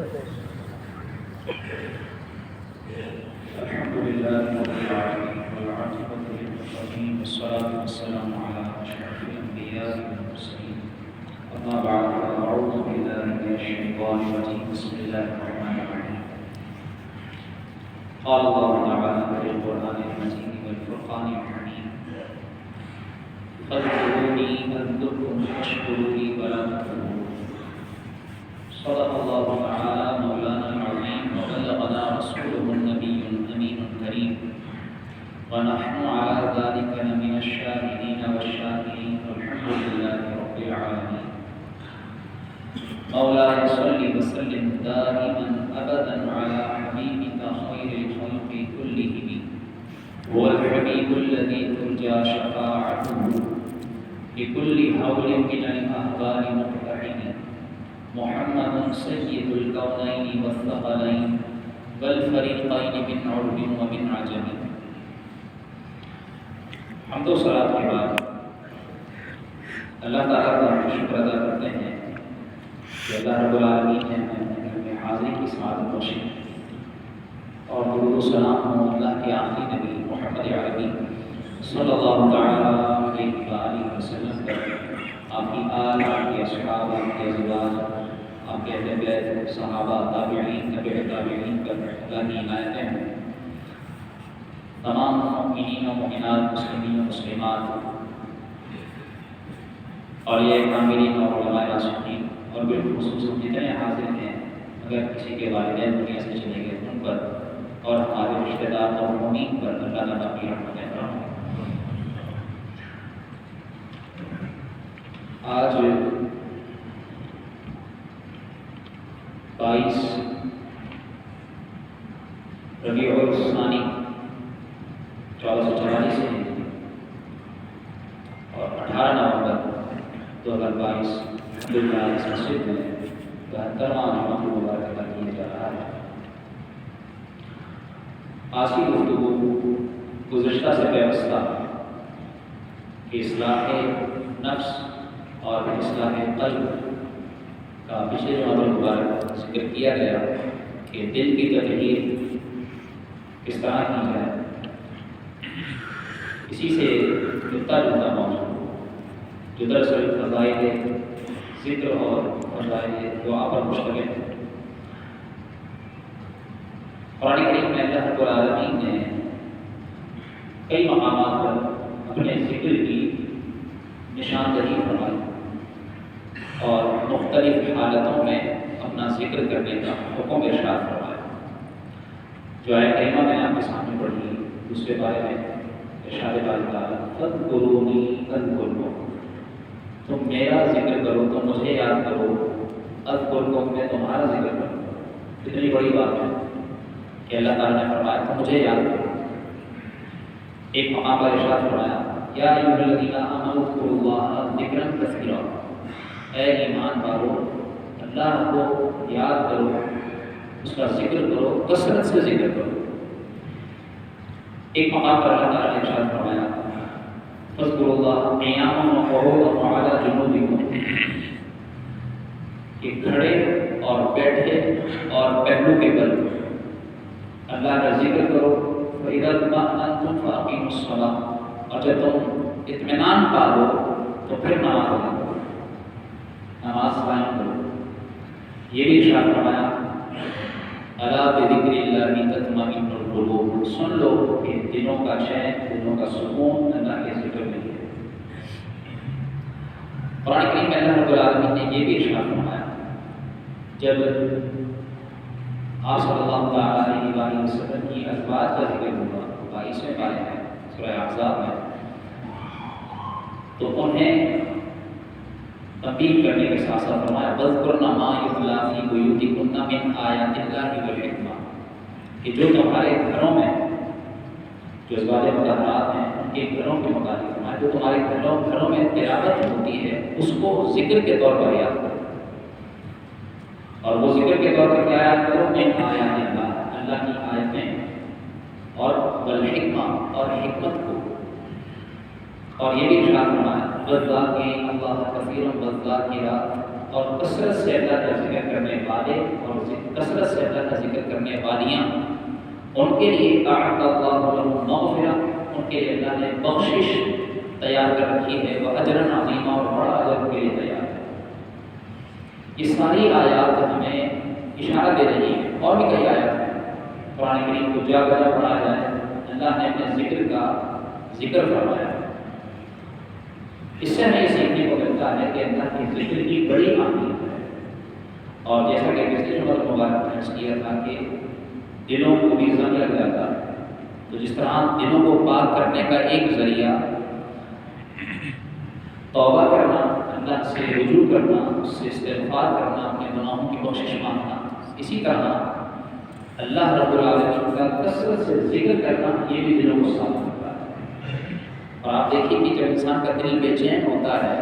الحمد لله رب العالمين والعاقبة للمتقين والصلاة والسلام على أشرف الأنبياء والمرسلين أما بعد فأعوذ بالله من الشيطان الرجيم بسم الله الرحمن الرحيم قال الله تعالى في القرآن المجيد والفرقان الحميد فاذكروني أذكركم واشكروا لي ولا تكفرون صدق الله تعالى مولانا العظيم وبلغنا رسوله النبي الأمين الكريم ونحن على ذلك لمن الشاهدين والشاكرين والحمد لله رب العالمين مولاي صل وسلم دائما أبدا على حبيبك خير الخلق كلهم هو الحبيب الذي ترجى شفاعته بكل هول من الأهوال مقتحم محمد سيد الكونين والثقلين والفريقين من عرب ومن عجم. حمد و صلاۃ کے بعد اللہ تعالیٰ کا شکر ادا کرتے ہیں کہ اللہ رب العالمین نے ہمیں گھر میں حاضری کی سعادت بخشی اور درود و سلام ہوں اللہ کے آخری نبی محمد عربی صلی اللہ تعالیٰ علیہ وآلہ وسلم پر، آپ کی آل، آپ کے اصحاب، آپ کے ازواج، آپ کے اہل بیت، صحابہ، تابعین، تبع تابعین پر اللہ کی عنایتیں ہوں. تمام مؤمنین و مؤمنات، مسلمین و مسلمات اور یہ کاملین اور علماء راشدین اور بالخصوص جتنے حاضر ہیں، اگر کسی کے والدین دنیا سے چلے گئے ان پر اور ہمارے رشتہ دار اور مومنین پر اللہ تعالیٰ کی رحمت کرم. آج 22 ربیع الثانی 1444 ہے اور 18 نومبر 2022 الحمدللہ اس مسجد میں 72واں جمعہ مبارک ادا کیا جا رہا ہے. آج کی گفتگو گزشتہ سے پیوستہ کہ اصلاح نفس اور اصلاح قلب کا پچھلے جمعہ مبارک ذکر کیا گیا کہ دل کی تطہیر کس طرح کی جائے. اسی سے ملتا جلتا موضوع جو دراصل فضائل ذکر اور فضائل دعا پر مشتمل ہے. قرآن کریم میں اللہ رب العالمین نے کئی مقامات پر اپنے ذکر کی نشاندہی فرمائی اور مختلف حالتوں میں اپنا ذکر کرنے کا حکم ارشاد فرمایا. جو آیت کریمہ میں آپ کے سامنے پڑھی اس کے بارے میں ارشاد باری تعالیٰ فاذکرونی اذکرکم، تم میرا ذکر کرو تو مجھے یاد کرو، اذکرکم میں تمہارا ذکر کروں. کتنی بڑی بات ہے کہ اللہ تعالیٰ نے فرمایا تو مجھے یاد کرو. ایک مقام پر ارشاد فرمایا یا ایھا الذین آمنوا اذکروا اللہ ذکرا کثیرا، اے ایمان والو اللہ کو یاد کرو، اس کا ذکر کرو، کثرت سے ذکر کرو. ایک مقام پر اللہ تعالیٰ نے ارشاد فرمایا فاذکروا اللہ قیاما وقعودا وعلی جنوبکم، کہ کھڑے اور بیٹھے اور پہلو کے بل اللہ کا ذکر کرو. فَإِذَا اطْمَأْنَنْتُمْ فَأَقِیمُوا الصَّلَاةَ، اور جب تم اطمینان پا لو تو پھر نماز ادا کرو، نماز قائم کرو. یہ بھی ارشاد فرمایا الا بذکر اللہ تطمئن القلوب، سن لو کہ دلوں کا چین، دلوں کا سکون اللہ کے ذکر میں ہے. قرآن کریم میں اللہ رب العالمین نے یہ بھی ارشاد فرمایا جب آپ صلی اللہ علیہ وآلہ وسلم کی ازواج کا ذکر ہوگا 22ویں پارے میں سورہ احزاب میں، تو انہیں تنبیہ کرنے کے ساتھ ساتھ فرمایا وَاذْكُرْنَ مَا يُتْلَىٰ فِي بُيُوتِكُنَّ مِنْ آیَاتِ اللہِ وَالْحِکْمَةِ، کہ جو تمہارے گھروں میں جو ازواج مطہرات ہیں ان کے گھروں کے متعلق فرمایا جو تمہارے گھروں میں تلاوت ہوتی ہے اس کو ذکر کے طور پر یاد کرو. اور وہ ذکر کے طور پر کیا یاد کرو؟ من آیات اللہ، اللہ کی آیتیں، اور والحکمہ، اور حکمت کو. اور یہ بھی ارشاد فرمایا والذاکرین اللہ کثیرا والذاکرات، اور کثرت سے اللہ کا ذکر کرنے والے اور کثرت سے اللہ کا ذکر کرنے والیاں، ان کے لیے اعد اللہ لهم مغفرہ، ان کے لیے اللہ نے بخشش تیار کر رکھی ہے، وہ اجر عظیم، اور بڑا اجر ان کے لیے تیار ہے۔ یہ ساری آیات ہمیں اشارہ دے رہی ہیں، اور بھی کئی آیات ہیں قرآن کریم کو جا بجا پڑھا جائے، اللہ نے اپنے ذکر کا ذکر فرمایا۔ اس سے ہمیں یہ سیکھنے کو ملتا ہے کہ اللہ کے ذکر کی بڑی اہمیت ہے، اور جیسا کہ پچھلے جمعہ مبارک نے عرض کیا تھا کہ دلوں کو بھی زنگ لگ جاتا ہے، تو جس طرح دلوں کو پاک کرنے کا ایک ذریعہ توبہ کرنا، اللہ سے رجوع کرنا، اس سے استغفار کرنا، اپنے گناہوں کی بخشش مانگنا، اسی طرح اللہ رب العالمین کا کثرت سے ذکر کرنا یہ بھی دلوں کو صاف کرتا ہے۔ اور آپ دیکھیے کہ جب انسان کا دل بے چین ہوتا ہے،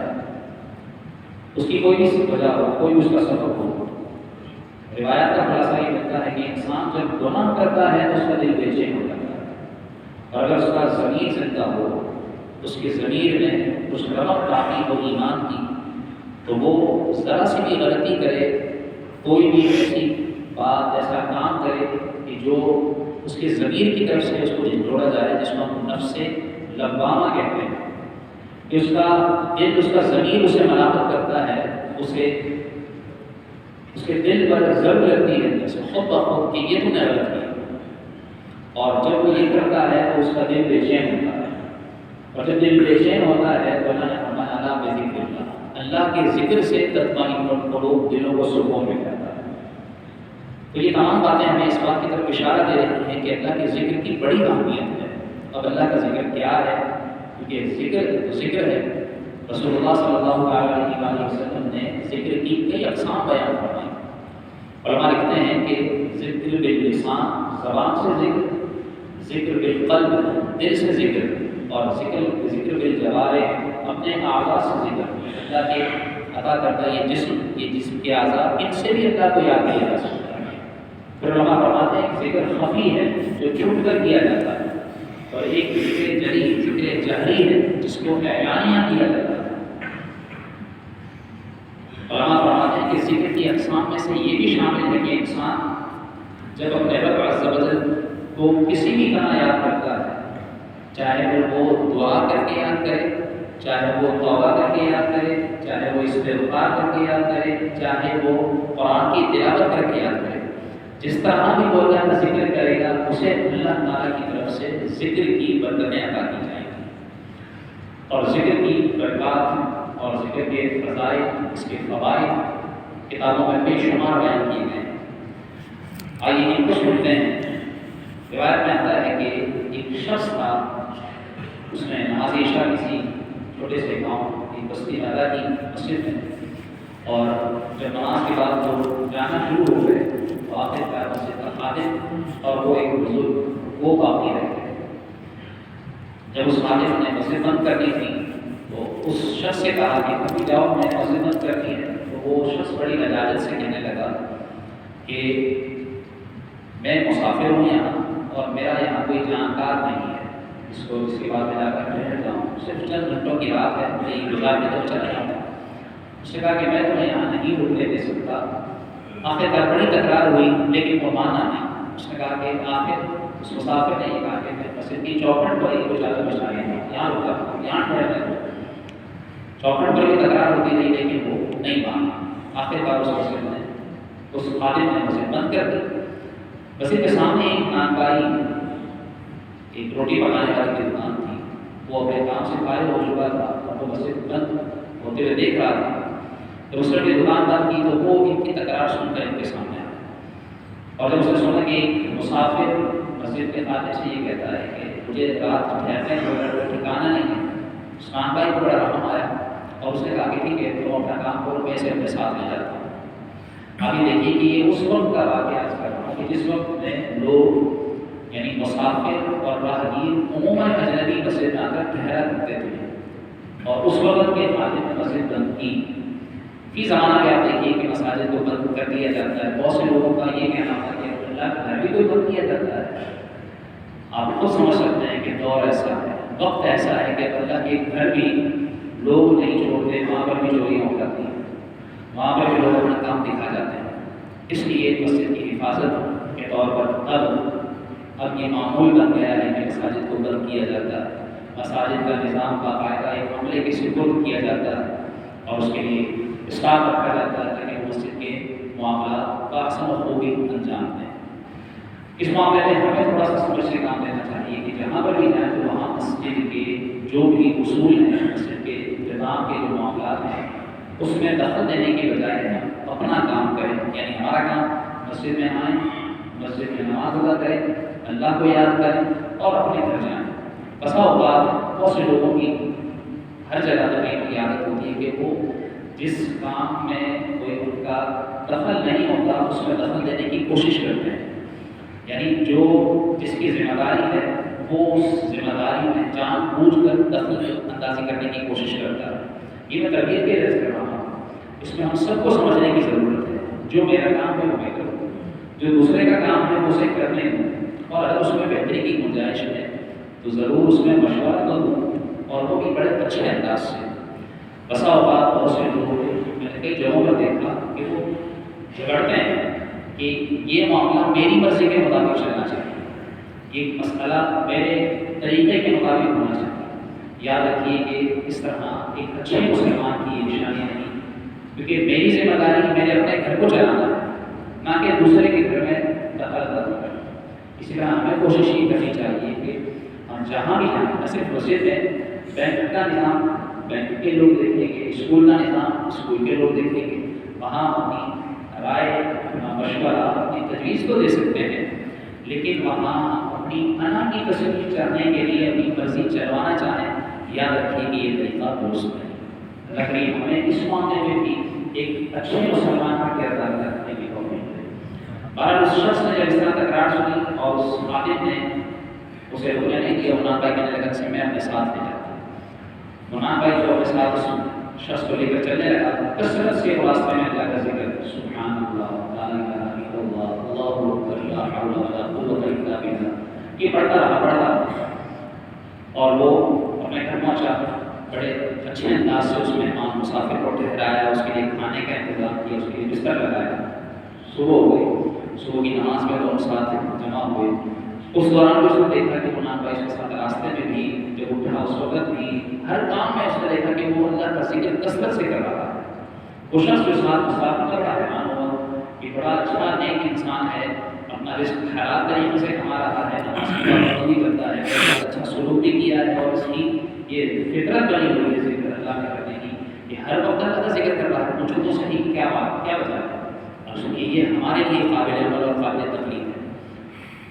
اس کی کوئی بھی وجہ ہو، کوئی اس کا سبب ہو، روایات کا خلاصہ یہ ملتا ہے کہ انسان جب گناہ کرتا ہے تو اس کا دل بے چین ہو جاتا ہے، اور اگر اس کا ضمیر زندہ ہو، اس کے ضمیر میں کچھ رمق باقی ہو ایمان کی، تو وہ ذرا سی بھی غلطی کرے، کوئی بھی ایسی بات ایسا کام کرے کہ جو اس کے ضمیر کی طرف سے اس کو جھنجھوڑا جائے، جس کو ہم نفس لوامہ کہتے ہیں، کہ اس کا دل، اس کا ضمیر اسے ملامت کرتا ہے، اسے اس کے دل پر ضرب لگتی ہے، اسے خود بخود کہ یہ تو نے غلط کیا، اور جب وہ یہ کرتا ہے تو اس کا دل بے چین ہوتا ہے، اور جب دل بے چین ہوتا ہے تو اللہ نے فرمایا الا بذکر اللہ، اللہ کے ذکر سے تطمئن القلوب، دلوں کو سکون مل جاتا ہے۔ تو یہ تمام باتیں ہمیں اس بات کی طرف اشارہ دے رہی ہیں کہ اللہ کے ذکر کی بڑی اہمیت ہے۔ اب اللہ کا ذکر کیا ہے؟ کیونکہ ذکر ہے، رسول اللہ صلی اللہ علیہ وآلہ وسلم نے ذکر کی کئی اقسام بیان فرمائی۔ علماء لکھتے ہیں کہ ذکر باللسان، زبان سے ذکر، ذکر بالقلب، دل سے ذکر، اور ذکر بالجوارح، اپنے اعضاء سے ذکر، اللہ کے عطا کرتا یہ جسم کے اعضاء، ان سے بھی اللہ کو یاد کیا جا سکتا ہے۔ پھر علماء فرماتے ہیں کہ ذکر خفی ہے جو چھپ کر کیا جاتا ہے، اور ایک ذکر جری، ذکر جہری ہے جس کو اعلانیہ کیا جاتا ہے۔ علماء فرماتے ہیں کہ ذکر کی اقسام میں سے یہ بھی شامل ہے کہ انسان جب اپنے رب عز و جل کو کسی بھی طرح یاد کرتا ہے، چاہے وہ دعا کر کے یاد کرے، چاہے وہ توبہ کر کے یاد کرے، چاہے وہ استغفار کر کے یاد کرے، چاہے وہ قرآن کی تلاوت کر کے یاد کرے، جس طرح بھی وہ اللہ کا ذکر کرے گا اسے اللہ تعالیٰ کی طرف سے ذکر کی برکتیں عطا کی جائیں گی، اور ذکر کی برکات اور ذکر کے فضائل، اس کے فوائد کتابوں میں بے شمار بیان کیے گئے ہیں۔ آئیے ان کو سنتے ہیں۔ روایت میں آتا ہے کہ ایک شخص تھا، اس نے نماز عشاء کسی چھوٹے سے گاؤں کی بستی میں ادا کی مسجد میں، اور جب نماز کے بعد وہ جانا شروع ہو گئے تو آخر کار مسجد کا خادم اور وہ ایک بزرگ وہ باقی رہ گئے۔ جب اس خادم نے مسجد بند کر دی تھی تو اس شخص سے کہا کہ تم جاؤ، میں مسجد بند کر دی ہے۔ تو وہ شخص بڑی لجاجت سے کہنے لگا کہ میں مسافر ہوں یہاں، اور میرا یہاں کوئی جانکار نہیں ہے جس کے بعد میں جا کر ٹھہر جاؤں، صرف چند گھنٹوں کی رات ہے، میں یہ گزار کے تو چلا جاؤں۔ اس نے کہا کہ میں تمہیں یہاں نہیں رکنے دے سکتا۔ آخر کار بڑی تکرار ہوئی لیکن وہ مانا نہیں۔ اس نے کہا کہ آخر اس مسافر نے یہ کہا کہ میں مسجد کی چوکھٹ پر ہی کچھ آدمی بچھائے ہیں، یہاں رکا، یہاں ٹھہر جاؤں۔ چوکھٹ پر ہی تکرار ہوتی رہی لیکن وہ نہیں مانا۔ آخر کار اس خادم نے مسجد بند کر دی۔ مسجد کے سامنے ایک نانکائی، ایک روٹی پکانے والی کی دکان تھی، وہ اپنے کام سے فارغ ہو چکا تھا اور وہ مسجد بند ہوتے ہوئے دیکھ رہا تھا۔ جب اس نے دکان بند کی تو وہ ان کی تکرار سن کر ان کے سامنے آیا، اور جب اس نے سنا کہ ایک مسافر مسجد کے خادم سے یہ کہتا ہے کہ مجھے رات ٹھہرنے کا ٹھکانا نہیں ہے، اس نانکائی کو بڑا رحم آیا اور اس نے کہا کہ ٹھیک ہے تم اپنا کام کرو، میں اسے اپنے ساتھ لے جاتا ہوں۔ ابھی دیکھیے کہ یہ اس وقت کا واقعہ عرض کر رہا ہوں کہ جس وقت میں لوگ یعنی مسافر اور راہگیر عموماً اجنبی مسجد میں آ کر ٹھہرا کرتے تھے، اور اس وقت کے خادم نے مسجد بند کی۔ فی زمانہ میں آپ دیکھیے کہ مساجد کو بند کر دیا جاتا ہے۔ بہت سے لوگوں کا یہ کہنا تھا کہ اللہ کا گھر بھی کوئی بند کیا جاتا ہے۔ آپ خود سمجھ سکتے ہیں کہ دور ایسا ہے، وقت ایسا ہے کہ اللہ کے گھر بھی لوگ نہیں چھوڑتے، وہاں پر بھی چوریاں ہو جاتی ہیں۔ وہاں پہ بھی لوگ اپنا کام دکھا جاتے ہیں. اس لیے مسجد کی حفاظت کے طور پر اب یہ معمول بن گیا ہے کہ مساجد کو بند کیا جاتا ہے. مساجد کا نظام باقاعدہ ایک عملے کے سپرد کیا جاتا ہے اور اس کے لیے اسٹاف رکھا جاتا ہے تاکہ مسجد کے معاملات بآسان و خوبی انجام دیں. اس معاملے میں ہمیں تھوڑا سا سمجھ سے کام لینا چاہیے کہ جہاں پر بھی جائیں تو وہاں مسجد کے جو بھی اصول ہیں، مسجد کے انتظام کے جو معاملات ہیں، اس میں دخل دینے کی بجائے ہم اپنا کام کریں. یعنی ہمارا کام مسجد میں آئیں، مسجد میں نماز ادا کریں، اللہ کو یاد کریں اور اپنے گھر جائیں. بسا اوقات بہت سے لوگوں کی ہر جگہ تقریب کی عادت ہوتی ہے کہ وہ جس کام میں کوئی ان کا دخل نہیں ہوتا اس میں دخل دینے کی کوشش کرتے ہیں. یعنی جس کی ذمہ داری ہے وہ اس ذمہ داری میں جان بوجھ کر دخل اندازی کرنے کی کوشش کرتا ہے. یہ میں تربیت کے رض کر رہا ہوں. اس میں ہم سب کو سمجھنے کی ضرورت ہے. جو میرا کام ہے وہ میں کروں، جو دوسرے کا کام ہے اسے کرنے دوں، اور اگر اس میں بہتری کی گنجائش ہے تو ضرور اس میں مشورہ تو دوں، اور وہ بھی بڑے اچھے انداز سے. بسا اوقات بہت سے لوگ میں نے کئی جگہوں پر دیکھا کہ وہ جھگڑتے ہیں کہ یہ معاملہ میری مرضی کے مطابق چلنا چاہیے، یہ مسئلہ میرے طریقے کے مطابق ہونا چاہیے. یاد رکھیے کہ اس طرح ایک اچھے مسلمان کی یہ نشانی نہیں، کیونکہ میری ذمہ داری میں نے اپنے گھر کو چلانا ہے، نہ کہ دوسرے کے گھر میں دخل اندازی کرنا. اسی طرح ہمیں کوشش یہ کرنی چاہیے کہ ہم جہاں بھی جائیں، نہ صرف مسجد میں، بینک کا نظام بینک کے لوگ دیکھیں گے، اسکول کا نظام اسکول کے لوگ دیکھیں گے، وہاں اپنی رائے، اپنا مشورہ، اپنی تجویز تو دے سکتے ہیں، لیکن وہاں اپنی انا کی تصویر چاہنے کے لیے اپنی مرضی چلوانا چاہیں، یاد رکھیے کہ یہ طریقہ درست نہیں. اللہ کریم ہمیں اس معاملے میں بھی ایک اچھے مسلمان کا کردار کرنے کی توفیق دے. بہرحال اس شخص نے جب اس طرح تکرار سنی اور اس خادم نے اسے روکنے نہیں کیا، منان بھائی کہنے لگا کہ میں اپنے ساتھ لے جاتا ہوں. منان بھائی جو اپنے ساتھ اس شخص کو لے کر چلنے لگا، کثرت سے راستے میں اللہ کا ذکر، سبحان اللہ، لا الہ الا اللہ، اللہ اکبر، لا حول ولا قوت الا باللہ، یہ پڑھتا رہا. اور وہ اپنے گھر پہنچا، بڑے اچھے انداز سے اس مہمان مسافر کو ٹھہرایا، اس کے لیے کھانے کا انتظام کیا، اس کے لیے بستر لگایا. صبح ہو گئی، صبح کی نماز میں دونوں ساتھ جمع ہوئے. اس دوران اس نے دیکھا کہ منان بھائی اس کے ساتھ راستے میں بھی جب اٹھا اس وقت بھی ہر کام میں اس نے دیکھا کہ وہ اللہ کا ذکر کثرت سے کر رہا ہے. وہ شخص کے ساتھ مسافر کر رہا ہے، ہوا کہ بڑا اچھا نیک انسان ہے، اپنا رزق حلال طریقے سے کما رہا ہے، نماز کی پابندی کرتا ہے، بہت اچھا سلوک بھی کیا ہے، اور اس کی یہ فطرت بنی ہوئی ہے ذکر اللہ کا کرنے کی، یہ ہر وقت اللہ کا ذکر کر رہا ہے. مجھے تو صحیح کیا وجہ ہے؟ اور یہ ہمارے لیے قابل عمل اور قابل تقلید ہے.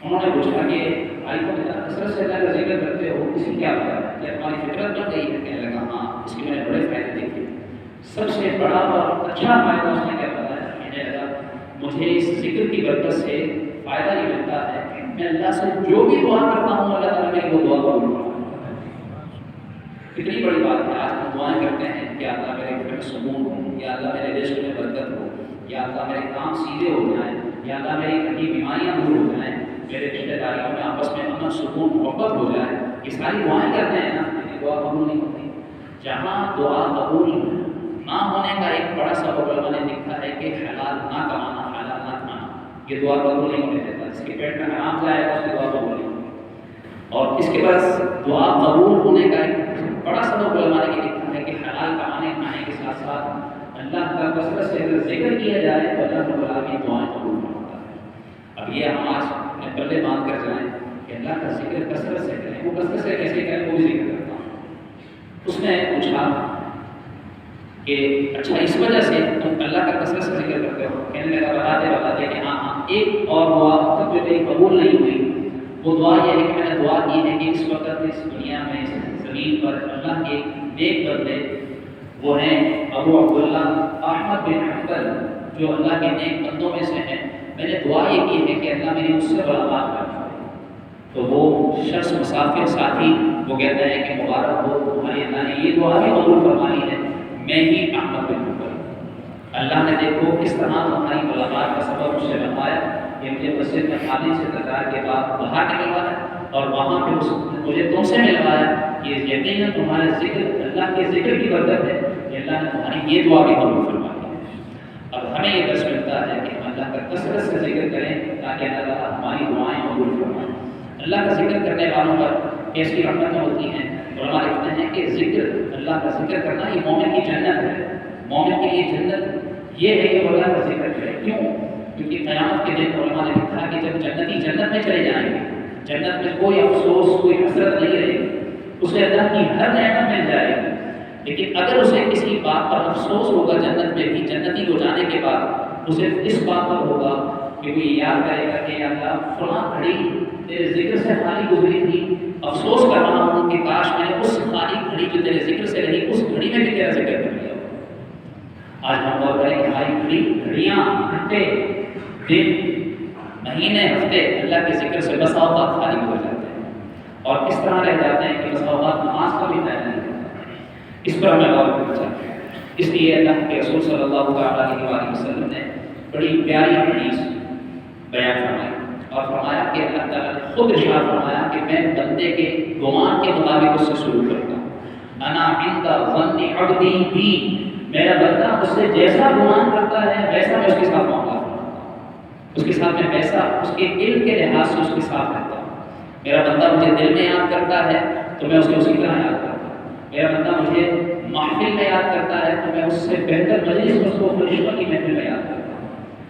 انہوں نے پوچھا کہ بھائی کو کثرت سے اللہ کا ذکر کرتے ہو، اس کی کیا وجہ ہے؟ کیا ہماری فطرت بن گئی ہے؟ کہنے لگا ہاں، اس کے میں نے بڑے فائدے دیکھے. سب سے بڑا اور اچھا فائدہ اس نے کیا بتایا؟ کہنے لگا مجھے اس ذکر کی برکت سے فائدہ یہ ملتا ہے کہ میں اللہ سے جو بھی دعا کرتا ہوں اللہ تعالیٰ میری وہ دعا قبول کرتا ہے. کتنی بڑی بات ہے. آج ہم دعائیں کرتے ہیں کہ اللہ میرے گھر میں سکون ہو، یا اللہ میرے رزق میں برکت ہو، یا اللہ میرے کام سیدھے ہو جائیں، یا اللہ میری کہیں بیماریاں دور ہو جائیں، میرے رشتے داریوں میں آپس میں امن سکون محبت ہو جائے. یہ ساری دعائیں کرتے ہیں نا، لیکن دعا قبول نہیں ہوتی. جہاں دعا قبول نہ ہونے کا ایک بڑا سبب علماء نے لکھا ہے کہ حلال نہ کمانا، حلال نہ کھانا، یہ دعا قبول نہیں ہونے دیتا. اس کے پیٹ میں حرام جائے گا، اس کی دعا قبول نہیں ہوگی. اور اس کے بعد دعا قبول ہونے کا ایک بڑا سبب علماء نے لکھا ہے کہ حلال کمانے کھانے کے ساتھ ساتھ اللہ کا کثرت سے اگر ذکر کیا جائے تو اللہ رب العالمین دعائیں قبول ہوتا ہے. اب یہ ہم آج اپنے پلے باندھ کر جائیں کہ اللہ کا ذکر کثرت سے کریں. وہ کثرت سے کیسے کریں؟ وہ بھی ذکر کرتا ہوں. اس نے پوچھا کہ اچھا اس وجہ سے تم اللہ کا کثرت سے ذکر کرتے ہو؟ کہنے لگا بتاتے کہ ہاں ایک اور دعا تب جو میری قبول نہیں ہوئی، وہ دعا یہ ہے کہ میں نے دعا کی ہے کہ اس وقت اس دنیا میں اس زمین پر اللہ کے نیک بندے وہ ہیں ابو عبداللہ احمد بن حنبل، جو اللہ کے نیک بندوں میں سے ہیں. میں نے دعا یہ کی ہے کہ اللہ میری اس سے ملاقات کرنا. تو وہ شخص مسافر ساتھی وہ کہتا ہے کہ مبارک ہو تمہاری اللہ نے یہ دعا بھی قبول فرمائی ہے، میں ہی احمد بن حنبل. اللہ نے دیکھو کس طرح تمہاری ملاقات کا سبب مجھ سے بنوایا کہ مجھے مسجد میں خالی سے تکرار کے بعد باہر نکلوایا اور وہاں پہ مجھے تم سے ملوایا. یہ یقیناً تمہارے ذکر اللہ کے ذکر کی برکت ہے کہ اللہ نے تمہاری یہ دعا بھی قبول فرمائی ہے. اب ہمیں یہ درس ملتا ہے کہ ہم اللہ کا کثرت سے ذکر کریں تاکہ اللہ تعالیٰ ہماری دعائیں قبول فرمائیں۔ اللہ کا ذکر کرنے والوں پر کیسی رحمتیں ہوتی ہیں؟ علماء لکھتے ہیں کہ ذکر، اللہ کا ذکر کرنا یہ مومن کی جنت ہے۔ مومن کے لیے جنت یہ ہے کہ وہ اللہ کا ذکر کرے۔ کیوں؟ کیونکہ قیامت کے دن علماء نے لکھا کہ جب جنتی جنت میں چلے جائیں گے، جنت میں کوئی افسوس، کوئی حسرت نہیں رہے گی، اسے اللہ کی ہر نعمت مل جائے گی۔ لیکن اگر اسے کسی بات پر افسوس ہوگا جنت میں بھی، جنتی ہو جانے کے بعد اسے اس بات پر ہوگا کہ وہ یاد کرے گا کہ یا اللہ فلاں گھڑی تیرے ذکر سے خالی گزری تھی، افسوس کر رہا ہوں کہ کاش میں نے اس خالی گھڑی جو تیرے ذکر سے رہی اس گھڑی میں بھی تیرا ذکر کر لیا۔ آج ہم غور کریں کہ ہماری گھڑیاں، گھنٹے، دن، مہینے، ہفتے اللہ کے ذکر سے بسا اوقات خالی ہو جاتے ہیں، اور اس طرح رہ جاتے ہیں کہ بسا اوقات نماز کا بھی خیال نہیں ہوتا۔ اس پر ہمیں غور کرنا چاہتے ہیں۔ اس لیے اللہ کے رسول صلی اللہ علیہ وآلہ وسلم نے بڑی پیاری حدیث بیان فرمائی اور فرمایا کہ اللہ تعالیٰ نے خود ارشاد فرمایا کہ میں بندے کے گمان کے مطابق اس سے سلوک کرتا ہوں۔ انا عند ظن عبدی بی، میرا بندہ مجھ سے جیسا گمان کرتا ہے ویسا میں اس کے ساتھ معاملہ کرتا ہوں، اس کے ساتھ میں ویسا اس کے علم کے لحاظ سے اس کے ساتھ رہتا ہوں۔ میرا بندہ مجھے دل میں یاد کرتا ہے تو میں اسے اسی طرح یاد کرتا ہوں۔ میرا بندہ مجھے محفل میں یاد کرتا ہے تو میں اس سے بہتر مجلس اس کو فرشتوں کی محفل میں یاد کرتا ہوں۔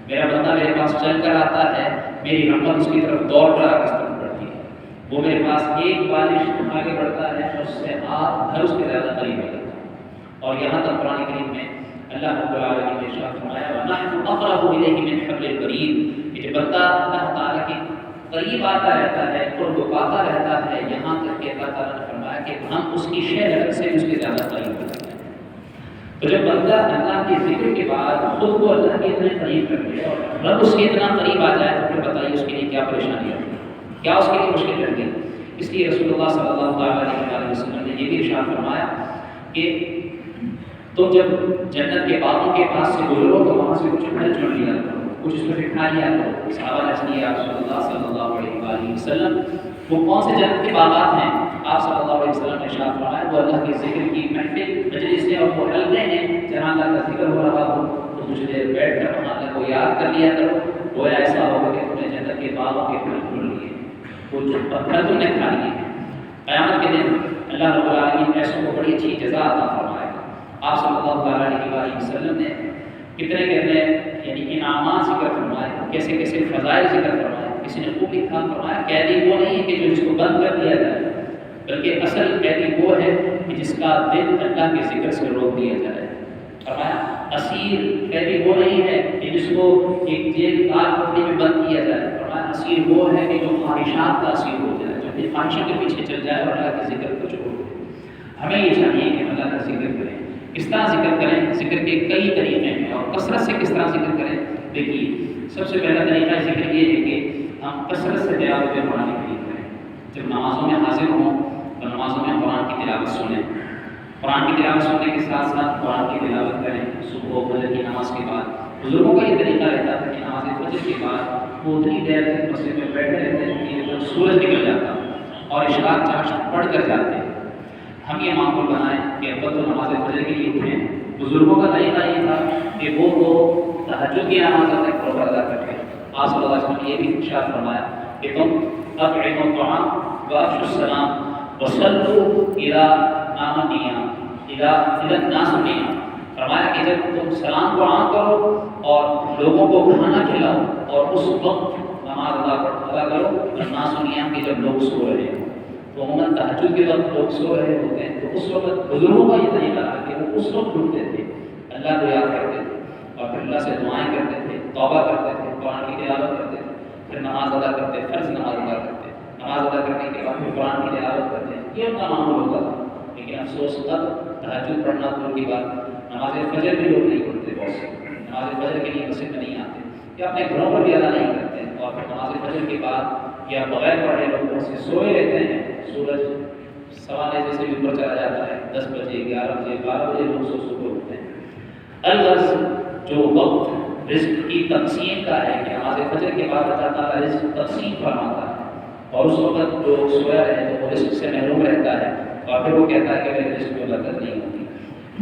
میرا بندہ میرے پاس چل کر آتا ہے، میری رحمت اس کی طرف دوڑ کر اس طرف بڑھتی ہے۔ وہ میرے پاس ایک بالش آگے بڑھتا ہے اور اس سے ہاتھ گھر اس کے زیادہ قریب ہو جاتا ہے۔ اور یہاں تک قرآن کریم میں اللہ رب العالمین نے ارشاد فرمایا وَنَحْنُ أَقْرَبُ إِلَيْهِ مِنْ حَبْلِ الْوَرِيدِ، کہ جو بندہ اللہ تعالیٰ کے قریب آتا رہتا ہے، قرب پاتا رہتا ہے، یہاں تک کہ اللہ تعالیٰ نے فرمایا کہ ہم اس کی شہرت سے اس کے زیادہ قریب ہو جاتے ہیں۔ تو جب بندہ اللہ کے ذکر کے بعد خود کو اللہ کے اتنے قریب کر دے اور رب اس کے اتنا قریب آ جائے تو پھر بتائیے اس کے لیے کیا پریشانی ہوگی، کیا اس کے لیے مشکل رہے گی۔ اس لیے رسول اللہ صلی اللہ علیہ وسلم نے یہ بھی ارشاد فرمایا کہ تم جب جنت کے باغوں کے پاس سے گزرو تو وہاں سے کچھ پھل چن لیا کرو، کچھ اس میں کھا لیا کرو۔ صحابہ نے سنیا رسول اللہ صلی اللہ علیہ وسلم وہ کون سے جنت کے باغات ہیں؟ آپ صلی اللہ علیہ وسلم نے ارشاد فرمایا وہ اللہ کے ذکر کی محفل مجلس ہے اور وہ حلقے ہیں جہاں اللہ کا ذکر ہو رہا ہو، تو کچھ دیر بیٹھ کر وہاں اللہ کو یاد کر لیا کرو، گویا ایسا ہوگا کہ تم نے جنت کے باغوں کے پھل کھول لیے، وہ جو پتھر تم نے کھا لیے ہیں۔ قیامت کے دن اللہ رب العالمین ایسوں کو بڑی اچھی جزا عطا فرمائے گا۔ آپ صلی اللہ علیہ وسلم نے کتنے یعنی انعامات ذکر فرمائے، کیسے کیسے فضائل ذکر فرمائے۔ کسی نے خوب لکھا فرمایا قیدی وہ نہیں ہے کہ جو اس کو بند کر دیا جائے، بلکہ اصل قیدی وہ ہے کہ جس کا دل اللہ کے ذکر سے روک دیا جائے۔ فرمایا اسیر قیدی وہ نہیں ہے کہ جس کو ایک جیل کار پٹڑی میں بند کیا جائے۔ فرمایا اسیر وہ ہے کہ جو خواہشات کا اسیر ہو جائے، جو اپنی خواہشوں کے پیچھے چل جائے اور اللہ کے ذکر کو چھوڑ دے۔ ہمیں یہ چاہیے کہ اللہ کا ذکر کریں۔ کس طرح ذکر کریں؟ ذکر کے کئی طریقے ہیں اور کثرت سے کس طرح ذکر کریں؟ دیکھیے سب سے پہلا طریقہ ذکر یہ ہے کہ ہم کثرت سے تلاوت قرآن کریم کریں۔ جب نمازوں میں حاضر ہوں تو نمازوں میں قرآن کی تلاوت سنیں، قرآن کی تلاوت سننے کے ساتھ ساتھ قرآن کی تلاوت کریں۔ صبح و فجر کی نماز کے بعد بزرگوں کا یہ طریقہ رہتا ہے کہ نماز فجر کے بعد وہ اتنی دیر تک مسجد میں بیٹھے رہتے ہیں کہ جب سورج نکل جاتا اور اشراق چاشت پڑھ کر جاتے ہیں۔ ہم یہ معمول بنائیں کہ اب تو نماز فجر کے لیے اٹھیں۔ بزرگوں کا طریقہ یہ تھا کہ وہ تہجد کی نماز اپنے پروپر ادا کرتے ہیں۔ آپ صلی اللہ علیہ وسلم نے یہ بھی ارشاد فرمایا کہ تم اطعموا الطعام وافشوا السلام وصلوا الی الناس نِیَامًا۔ فرمایا کہ جب تم سلام کو عام کرو اور لوگوں کو کھانا کھلاؤ اور اس وقت نماز ادا کرو الناس نِیَامًا، کہ جب لوگ سو رہے ہیں۔ تو عموماً تہجد کے وقت لوگ سو رہے ہوتے ہیں، تو اس وقت بزرگوں کا یہ طریقہ تھا کہ وہ اس وقت اٹھتے تھے، اللہ کو یاد کرتے تھے اور پھر اللہ سے دعائیں کرتے تھے، توبہ کرتے تھے، قرآن کی تلاوت کرتے تھے، پھر نماز ادا کرتے، فرض نماز ادا کرتے، نماز ادا کرنے کے بعد پھر قرآن کی تلاوت کرتے۔ یہ ان کا معمول ہوتا تھا، لیکن افسوس اب تہجد پڑھنا دور کی بات، نماز فجر بھی لوگ نہیں پڑھتے، بہت سے نماز فجر کے لیے مسجد میں نہیں آتے یا اپنے گھروں پر بھی ادا نہیں کرتے، اور پھر نماز فجر کے بعد یا بغیر پڑھے لوگ سے سوئے رہتے ہیں۔ سورج 9:15 سے بھی اوپر چلا جاتا ہے، 10 بجے 11 بجے 12 بجے لوگ صبح اٹھتے ہیں۔ الغرض جو وقت رزق کی تقسیم کا ہے کہ نماز فجر کے بعد اللہ تعالیٰ رزق تقسیم فرماتا ہے، اور اس وقت جو سویا رہے تو وہ رزق سے محروم رہتا ہے، اور پھر وہ کہتا ہے کہ میرے رزق میں برکت نہیں ہوتی۔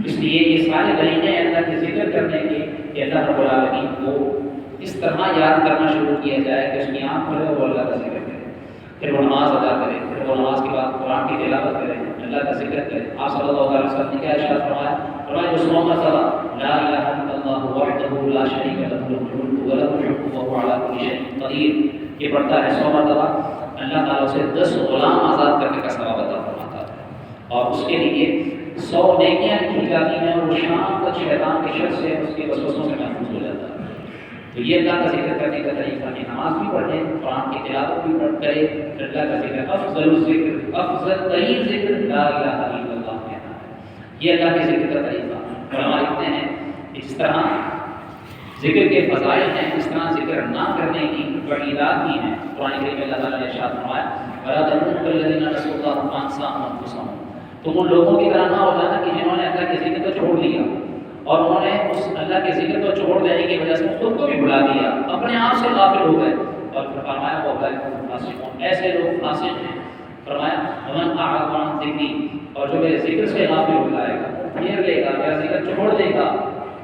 اس لیے یہ سارے طریقے اللہ کے ذکر کرنے کے کہ اللہ رب العالمین کو اس طرح یاد کرنا شروع کیا جائے کہ اس کی آنکھ کھلے وہ اللہ کا ذکر کرے، پھر وہ نماز ادا کرے، پھر وہ نماز کے بعد قرآن کی تلاوت کرے، اللہ کا ذکر کرے۔ آپ صلی اللہ علیہ وسلم نے کیا ارشاد فرمایا؟ فرمایا جو 100 مرتبہ لا الہ الا اللہ وحدہ لا شریک لہ الملک وله الحمد وهو على كل شيء قدیر یہ پڑھتا ہے 100 مرتبہ، اللہ تعالیٰ اسے 10 غلام آزاد کرنے کا ثواب عطا فرماتا ہے، اور اس کے لیے 100 نیکیاں لکھی جاتی ہیں، اور وہ شام تک شیطان کے شر سے اس کے وسوسوں سے محفوظ ہو جاتا ہے۔ تو یہ اللہ کا ذکر کرنے کا طریقہ ہے، نماز بھی پڑھے، قرآن کی تلاوت بھی کرے، پھر اللہ کا ذکر افضل الذکر، افضل ترین ذکر لا الہ الا اللہ کہنا ہے۔ یہ اللہ کے ذکر کا طریقہ علماء لکھتے ہیں اس طرح ذکر کے فضائل ہیں، اس طرح ذکر نہ کرنے کی وعیدات بھی ہیں۔ قرآن کریم میں اللہ تعالیٰ نے ارشاد فرمایا وَلَا تَكُونُوا كَالَّذِينَ نَسُوا اللَّهَ فَأَنسَاهُمْ أَنفُسَهُمْ، تم ان لوگوں کی طرح نہ ہو جانا کہ جنہوں نے اللہ کے ذکر کو چھوڑ دیا اور انہوں نے اس اللہ کے ذکر کو چھوڑ دینے کی وجہ سے خود کو بھی بھلا دیا، اپنے آپ سے غافل ہو گئے، اور فرمایا وہ فاسقون، ایسے لوگ فاسق ہیں۔ فرمایا ومن اعرض عن ذکری، اور جو میرے ذکر سے غافل ہو جائے گا، پھیر لے گا، میرا ذکر چھوڑ دے گا،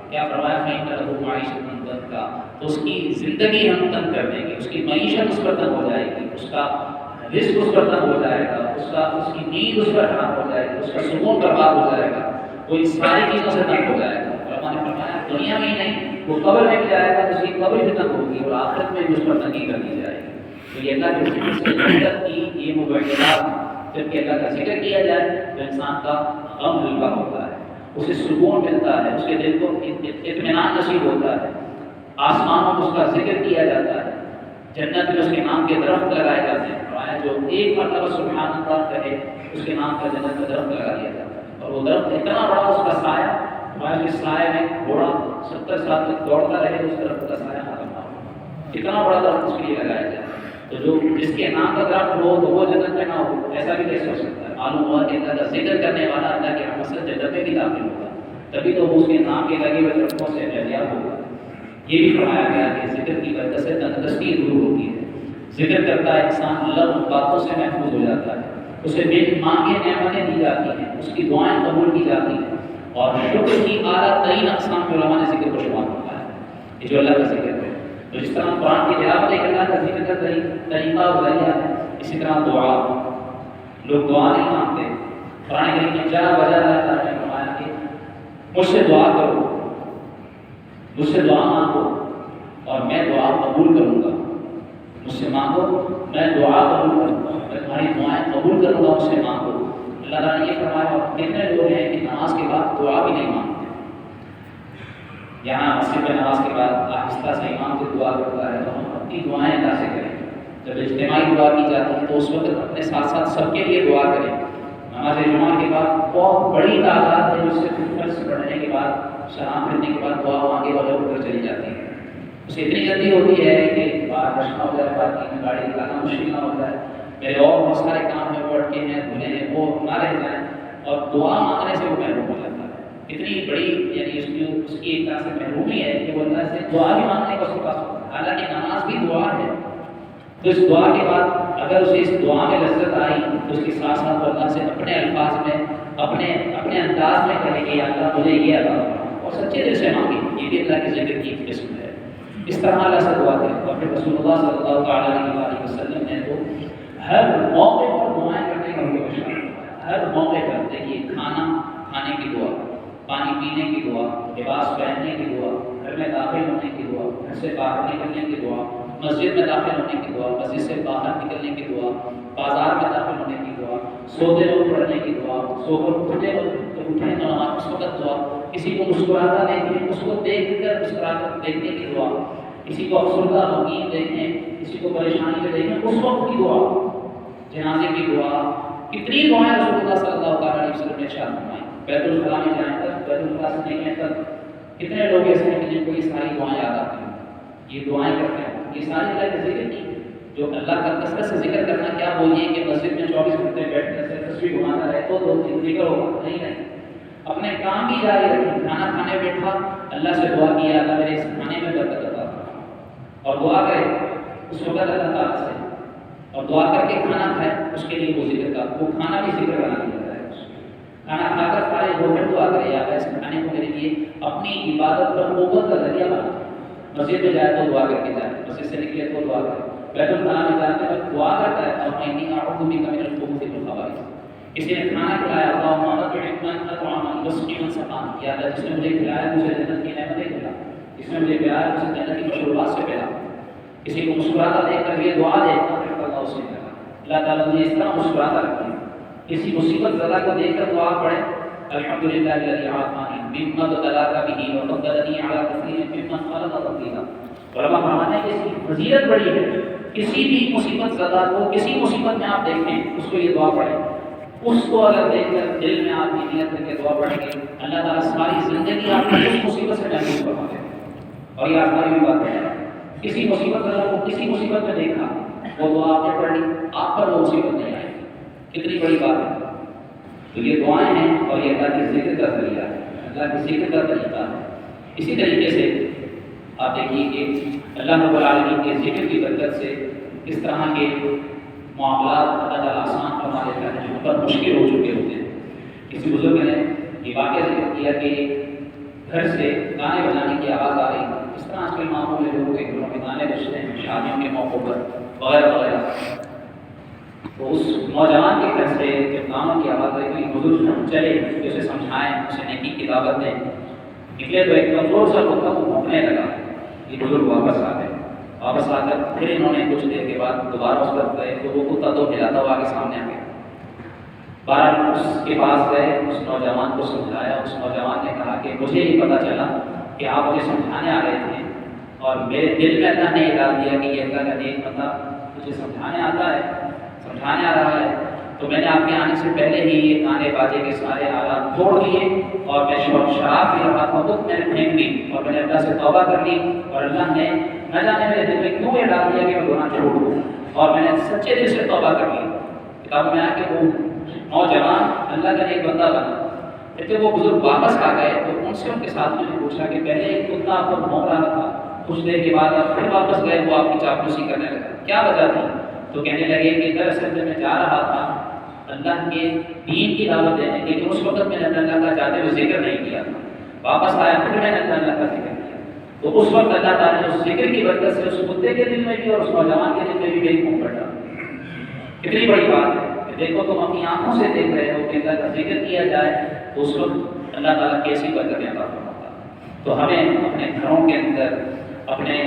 کیا فرمایا فإن له معیشۃ ضنکا، تو اس کی زندگی ہم تنگ کر دیں گے، اس کی معیشت اس پر تنگ ہو جائے گی، اس کا رزق اس پر تنگ ہو جائے گا، اس کی نیند اس پر حرام ہو جائے گی، اس کا سکون برباد ہو جائے گا، وہ ان ساری چیزوں سے تنگ ہو جائے گا۔ اور نے فرمایا دنیا میں ہی نہیں، وہ قبر میں بھی جائے گا تو اس کی قبر بھی تنگ ہوگی، اور آخرت میں بھی اس پر تنگی کر دی جائے گی۔ تو یہ اللہ کے ذکر سے عبادت کی یہ مبشرات، جب کہ اللہ کا ذکر کیا جائے تو انسان کا غم ہلکا ہوتا ہے، اسے سکون ملتا ہے، اس کے دل کو اطمینان نصیب ہوتا ہے، آسمانوں میں اس کا ذکر کیا جاتا ہے، جنت میں اس کے نام کے درخت لگائے جاتے ہیں۔ فرمایا جو ایک مرتبہ سبحان اللہ کہے اس کے نام کا جنت میں درخت لگا دیا جاتا ہے، اور وہ درخت اتنا بڑا اس کا سایہ، فرمایا اس سایہ میں گھوڑا 70 سال تک دوڑتا رہے تو اس درخت کا سایہ ختم نہ ہو، اتنا بڑا درخت اس کے لیے لگایا جائے۔ تو جو جس کے نام کا درخت ہو تو وہ جنت میں نہ ہو، ایسا بھی کیسے ہو سکتا ہے؟ معلوم ہوا کہ اللہ کا ذکر کرنے والا اللہ کے رحمت سے جنت میں بھی داخل ہوگا، تبھی تو وہ اس کے نام کے لگے ہوئے درختوں سے احتیاط ہوگا۔ یہ بھی فرمایا گیا کہ ذکر کی برکت سے تندرستی دور ہوتی ہے، ذکر کرتا ہے انسان لغو باتوں سے محفوظ ہو جاتا ہے، اسے بن مانگے نعمتیں دی جاتی ہیں، اس کی دعائیں قبول کی جاتی ہیں، اور شکر کی اعلیٰ ترین اقسام کے علماء نے ذکر کو شمار کرتا ہے، یہ جو اللہ کا ذکر ہے۔ تو جس طرح قرآن کی تلاوت ایک اللہ کا ذکر کا طریقہ اور ذریعہ ہے، اسی طرح دعا، لوگ دعا نہیں مانگتے۔ قرآن کریم میں جا بجا اللہ تعالیٰ نے فرمایا کہ مجھ سے دعا کرو، مجھ سے دعا مانگو اور میں دعا قبول کروں گا، مجھ سے مانگو میں دعا قبول کروں گا، میں تمہاری دعائیں قبول کروں گا، مجھ سے مانگو۔ اللہ تعالیٰ نے یہ فرمایا، اور کتنے لوگ ہیں کہ نماز کے بعد دعا بھی نہیں مانگتے۔ یہاں مسجد میں نماز کے بعد آہستہ سے امام سے دعا کرتا ہے تو ہم اپنی دعائیں اللہ سے کریں، جب اجتماعی دعا کی جاتی ہے تو اس وقت اپنے ساتھ ساتھ سب کے لیے دعا کریں۔ نماز جمعہ کے بعد بہت بڑی تعداد ہے جو صرف فرض پڑھنے کے بعد سلام پھرنے کے بعد دعا مانگے اور اٹھ کر چلی جاتی ہے، اسے اتنی جلدی ہوتی ہے کہ باہر رشنا ہو جائے، پارکنگ میں گاڑی نکالنا مشکل نہ ہو جائے، میرے اور بہت سارے کام ہیں وہ اٹکے ہیں دھلے ہیں وہ نہ رہ جائیں، اور دعا مانگنے سے وہ محروم ہو جاتا ہے۔ اتنی بڑی یعنی اس کی ایک طرح سے محرومی ہے کہ وہ اللہ سے دعا بھی مانگنے کا اس کے پاس ہوتا ہے، حالانکہ نماز بھی دعا ہے۔ تو اس دعا کے بعد اگر اسے اس دعا میں لذت آئی تو اس کے ساتھ ساتھ وہ اللہ سے اپنے الفاظ میں اپنے انداز میں کہے کہ اللہ مجھے یہ عطا فرما، اور سچے دل سے مانگے، یہ بھی اللہ کے ذکر کی ایک قسم ہے۔ اس طرح اللہ سے دعا کرے۔ اور پھر رسول اللہ صلی اللہ تعالیٰ علیہ وسلم نے تو ہر موقع پر دعائیں کرنے کا حکم ارشاد، ہر موقع پر دیکھیے، کھانے کی دعا، پانی پینے کی دعا، لباس پہننے کی دعا، گھر میں داخل ہونے کی دعا، گھر سے باہر نکلنے کی دعا، مسجد میں داخل ہونے کی دعا، مسجد سے باہر نکلنے کی دعا، بازار میں داخل ہونے کی دعا، سوتے وقت پڑھنے کی دعا، سو کر اٹھتے نماز اس وقت دعا، کسی کو مسکراتا دیکھیں اس کو دیکھ کر مسکرا کر دیکھنے کی دعا، کسی کو افسردہ غمگین دیکھیں، کسی کو پریشانی میں دیکھیں اس وقت کی دعا، جنازے کی دعا، کتنی دعائیں رسول اللہ صلی اللہ علیہ وسلم نے ارشاد فرمائی۔ بیت الخلاء میں جائیں تک، بیت الخلاء سے نکلنے تک کتنے لوگ ایسے ہیں کہ جن کو یہ ساری دعائیں یاد آتی ہیں، یہ دعائیں کرتے ہیں، یہ ساری اللہ کے ذکر کی جو اللہ کا کثرت سے ذکر کرنا، کیا بولیے کہ مسجد میں 24 گھنٹے بیٹھ کر سے تصویر گھماتا رہے تو ذکر ہوگا؟ نہیں، اپنے کام بھی جاری رکھیں، کھانا کھانے بیٹھا اللہ سے دعا کیا اللہ میرے اس کھانے میں برکت عطا فرما، اور دعا کرے اس وقت اللہ تعالیٰ سے، اور دعا کر کے کھانا کھائے اس کے لیے وہ ذکر کا وہ کھانا بھی ذکر بنا دیا جائے۔ کھانا کھا کر فارغ ہو کر دعا کرے یا اللہ اس کھانے کو میرے لیے اپنی عبادت پر قوت کا ذریعہ بنا۔ مسجد میں جائے تو دعا کر کے جائے، مسجد سے نکلے تو دعا کرے، بیت الخلاء میں جاتے وقت دعا کرتا ہے اور انی اعوذ بک من الخبث والخبائث۔ کسی نے کھانا کھلایا، اللہم اطعم من اطعمنی واسقِ من سقانی، یا اللہ جس نے مجھے کھلایا مجھے جنت کی نعمتیں کھلا، جس نے مجھے پلایا مجھے جنت کی مشروبات سے پلا۔ کسی کو مسکراتا دیکھ کر یہ دعا دیکھتا پھر اللہ اسے کرا، اللہ تعالیٰ مجھے اس طرح مسکراتا رکھے۔ کسی مصیبت زدہ کو دیکھ کر دعا پڑھے، الحمدللہ الذی عافانی مما ابتلاک بہ وفضلنی علی کثیر ممن خلق تفضیلا۔ علماء فرماتے ہیں کہ اس کی فضیلت بڑی ہے، کسی بھی مصیبت زدہ کو کسی مصیبت میں آپ دیکھیں اس کو یہ دعا پڑھیں، اس کو اگر دیکھ کر دل میں آپ کی نیت کر کے دعا پڑھیں گے اللہ تعالیٰ ساری زندگی آپ کو اس مصیبت سے محفوظ فرما دے۔ اور یہ آسمانی بھی بات ہے، کسی مصیبت زدہ کو کسی مصیبت میں دیکھا وہ دعا آپ نے پڑھ لی، آپ پر وہ مصیبت نہیں آئے، کتنی بڑی بات ہے۔ تو یہ دعائیں ہیں اور یہ اللہ کے ذکر کا ذریعہ ہے، اللہ کے ذکر کا طریقہ ہے۔ اسی طریقے سے آپ دیکھیے کہ اللہ رب العالمین کے ذکر کی برکت سے اس طرح کے معاملات اللہ تعالیٰ آسان فرما دیتا ہے جو پر مشکل ہو چکے ہوتے ہیں۔ کسی بزرگ نے یہ واقعہ ذکر کیا کہ گھر سے گانے بجانے کی آواز آ رہی، اس طرح آج کل معمول میں لوگوں کے گھروں میں گانے بجتے ہیں شادیوں کے موقعوں پر وغیرہ وغیرہ۔ تو اس نوجوان کے گھر سے جب گانوں کی آواز آئی تو ایک بزرگ چلے کہ اسے سمجھائیں، اسے نیکی کی دعوت دیں، نکلے تو ایک کمزور سا ہوتا وہ بھونکنے لگا۔ یہ بزرگ واپس آ گئے، واپس آ کر پھر انہوں نے کچھ دیر کے بعد دوبارہ اس پر گئے تو وہ کتا تو ہلاتا ہوا آگے سامنے آ گیا۔ بہرحال اس کے پاس گئے، اس نوجوان کو سمجھایا، اس نوجوان نے کہا کہ مجھے یہ پتہ چلا کہ آپ مجھے سمجھانے آ رہے تھے اور میرے دل میں اللہ نے یہ ڈال دیا کہ یہ اللہ کا نیک بندہ مجھے سمجھانے آتا ہے، سمجھانے آ رہا ہے، تو میں نے آپ کے آنے سے پہلے ہی یہ گانے باجے کے سارے آلات توڑ دیے اور میں شراب پی رہا تھا تو میں نے پھینک دی اور میں نے اللہ سے توبہ کر لی اور اللہ نے نہ جانے میرے دل میں کیوں یہ ڈال دیا کہ میں گناہ چھوڑ دوں اور میں نے سچے دل سے توبہ کر لی۔ کتاب میں آ کے وہ نوجوان اللہ کا ایک بندہ بنا۔ پھر جب وہ بزرگ واپس آ گئے تو ان سے ان کے ساتھ میں نے پوچھا کہ پہلے ایک کتا آپ کو بھونک رہا تھا، کچھ دیر کے بعد آپ پھر واپس گئے، وہ آپ کی چاپلوسی کرنے لگا، کیا وجہ تھی؟ تو کہنے لگے کہ دراصل جب میں جا رہا تھا اللہ کے دین کی دعوت دینے، لیکن اس وقت میں نے اللہ کا جاتے ہوئے ذکر نہیں کیا تھا، واپس آیا پھر میں نے اللہ کا ذکر کیا، تو اس وقت اللہ تعالیٰ نے اس ذکر کی برکت سے اس کتے کے دل میں بھی اور اس نوجوان کے دل میں بھی میری پھونک پڑا۔ کتنی بڑی بات ہے کہ دیکھو تم اپنی آنکھوں سے دیکھ رہے ہو کہ اللہ کا ذکر کیا جائے تو اس وقت اللہ تعالیٰ کیسی برکتیں عطا فرماتا ہے۔ تو ہمیں اپنے گھروں کے اندر، اپنے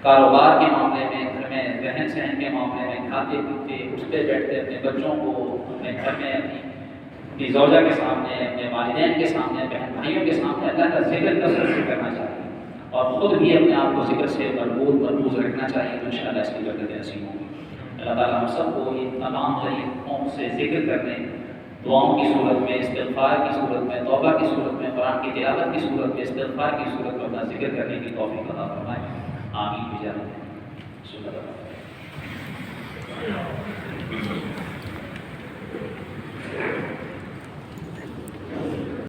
کاروبار کے معاملے میں، گھر میں رہن سہن کے معاملے میں، کھاتے پیتے اٹھتے بیٹھتے اپنے بچوں کو اپنے گھر میں اپنی زوجہ کے سامنے، اپنے والدین کے سامنے، بہن بھائیوں کے سامنے اللہ کا ذکر کثرت سے کرنا چاہیے اور خود بھی اپنے آپ کو ذکر سے مربوط رکھنا چاہیے تو انشاءاللہ اس کی برکتیں نصیب ہوں گی۔ اللہ تعالیٰ ہم سب کو ان تمام طریقوں سے ذکر کرنے، دعاؤں کی صورت میں، استغفار کی صورت میں، توبہ کی صورت میں، قرآن کی تلاوت کی صورت میں، استغفار کی صورت میں اپنا ذکر کرنے کی توفیق عطا فرمائے۔ آمین بجاہ